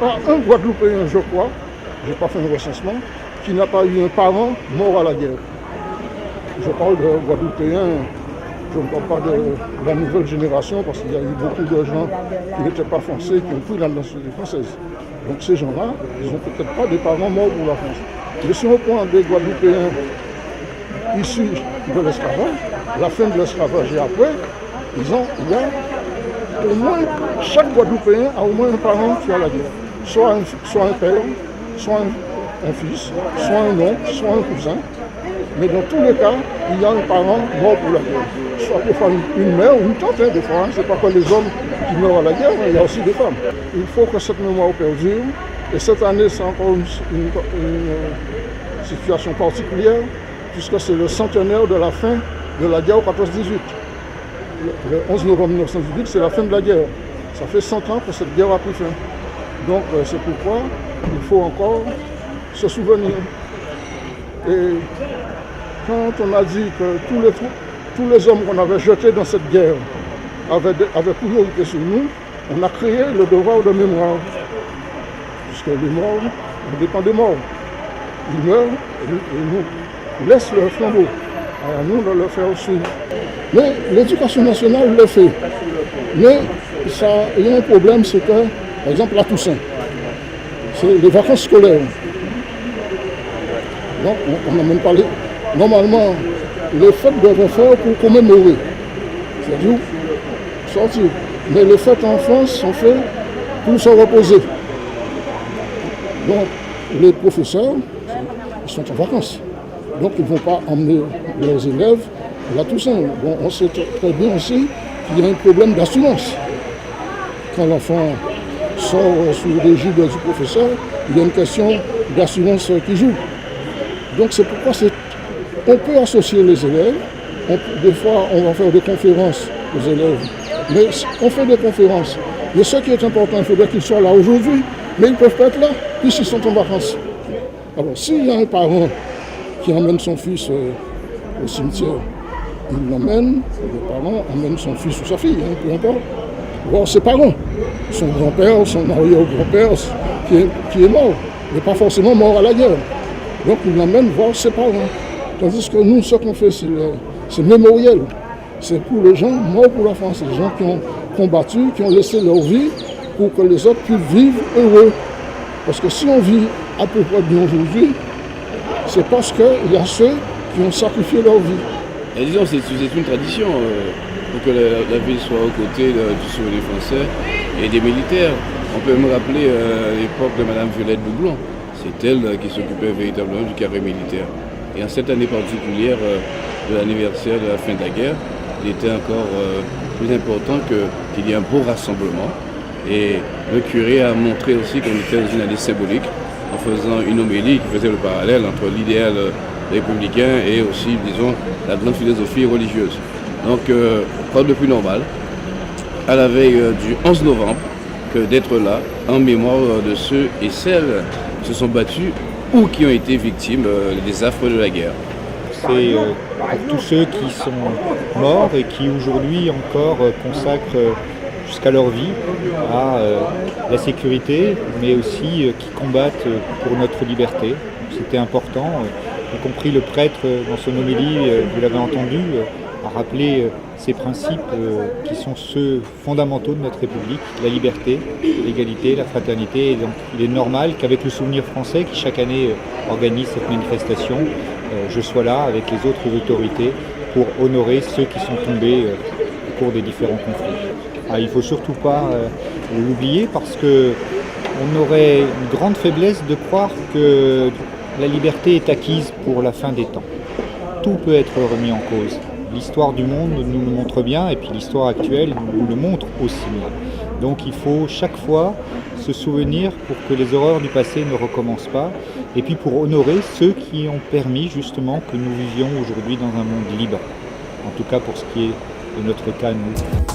pas un Guadeloupéen, je crois, je n'ai pas fait un recensement, qui n'a pas eu un parent mort à la guerre. Je parle de Guadeloupéens, je ne parle pas de la nouvelle génération, parce qu'il y a eu beaucoup de gens qui n'étaient pas français, qui ont pris la nationalité française. Donc ces gens-là, ils n'ont peut-être pas des parents morts pour la France. Mais si on prend des Guadeloupéens issus de l'esclavage, la fin de l'esclavage et après, il y a au moins, chaque Guadeloupéen a au moins un parent qui a la guerre. Soit un père, soit un fils, soit un oncle, soit un cousin. Mais dans tous les cas, il y a un parent mort pour la guerre. Soit des fois une mère ou une tante, des fois. Ce n'est pas que les hommes qui meurent à la guerre, mais il y a aussi des femmes. Il faut que cette mémoire perdure. Et cette année, c'est encore une situation particulière, puisque c'est le centenaire de la fin de la guerre au 14-18. Le 11 novembre 1918, c'est la fin de la guerre. Ça fait 100 ans que cette guerre a pris fin. Donc c'est pourquoi il faut encore se souvenir. Et quand on a dit que tous les hommes qu'on avait jetés dans cette guerre avaient priorité sur nous, on a créé le devoir de mémoire. Puisque les morts, on dépend des morts. Ils meurent et nous laissent leur flambeau. À nous de le faire aussi. Mais l'éducation nationale le fait. Mais il y a un problème, c'est que, par exemple, la Toussaint, c'est les vacances scolaires. Donc, on n'a même pas les... Normalement, les fêtes doivent faire pour commémorer. C'est-à-dire, sortir. Mais les fêtes en France sont faites pour se reposer. Donc, les professeurs, ils sont en vacances. Donc, ils ne vont pas emmener leurs élèves à la Toussaint. Bon, on sait très bien aussi qu'il y a un problème d'assurance. Quand l'enfant sort sous l'égide du professeur, il y a une question d'assurance qui joue. Donc, c'est pourquoi on peut associer les élèves. Des fois, on va faire des conférences aux élèves. Mais on fait des conférences. Mais ce qui est important, il faudrait qu'ils soient là aujourd'hui. Mais ils ne peuvent pas être là, puisqu'ils sont en vacances. Alors, s'il y a un parent qui emmène son fils au cimetière, il l'emmène, le parent emmène son fils ou sa fille, peu importe, voir ses parents, son grand-père, son arrière-grand-père qui est mort, mais pas forcément mort à la guerre. Donc il l'emmène voir ses parents. Tandis que nous, ce qu'on fait, c'est mémoriel. C'est pour les gens morts pour la France, les gens qui ont combattu, qui ont laissé leur vie pour que les autres puissent vivre heureux. Parce que si on vit à peu près bien aujourd'hui, c'est parce qu'il y a ceux qui ont sacrifié leur vie. Et disons, c'est une tradition pour que la ville soit aux côtés du souvenir français et des militaires. On peut me rappeler l'époque de Mme Violette Doublon. C'est elle qui s'occupait véritablement du carré militaire. Et en cette année particulière de l'anniversaire de la fin de la guerre, il était encore plus important qu'il y ait un beau rassemblement. Et le curé a montré aussi qu'on était dans une année symbolique en faisant une homélie qui faisait le parallèle entre l'idéal républicain et aussi, disons, la grande philosophie religieuse. Donc, pas de plus normal, à la veille du 11 novembre, que d'être là en mémoire de ceux et celles qui se sont battus ou qui ont été victimes des affres de la guerre. C'est pour tous ceux qui sont morts et qui aujourd'hui encore consacrent jusqu'à leur vie à la sécurité, mais aussi qui combattent pour notre liberté. C'était important, y compris le prêtre dans son homélie, vous l'avez entendu, a rappelé ces principes qui sont ceux fondamentaux de notre République, la liberté, l'égalité, la fraternité. Et donc il est normal qu'avec le Souvenir français, qui chaque année organise cette manifestation, je sois là avec les autres autorités pour honorer ceux qui sont tombés au cours des différents conflits. Il ne faut surtout pas l'oublier parce qu'on aurait une grande faiblesse de croire que la liberté est acquise pour la fin des temps. Tout peut être remis en cause. L'histoire du monde nous le montre bien et puis l'histoire actuelle nous le montre aussi bien. Donc il faut chaque fois se souvenir pour que les horreurs du passé ne recommencent pas et puis pour honorer ceux qui ont permis justement que nous vivions aujourd'hui dans un monde libre. En tout cas pour ce qui est de notre cas, nous.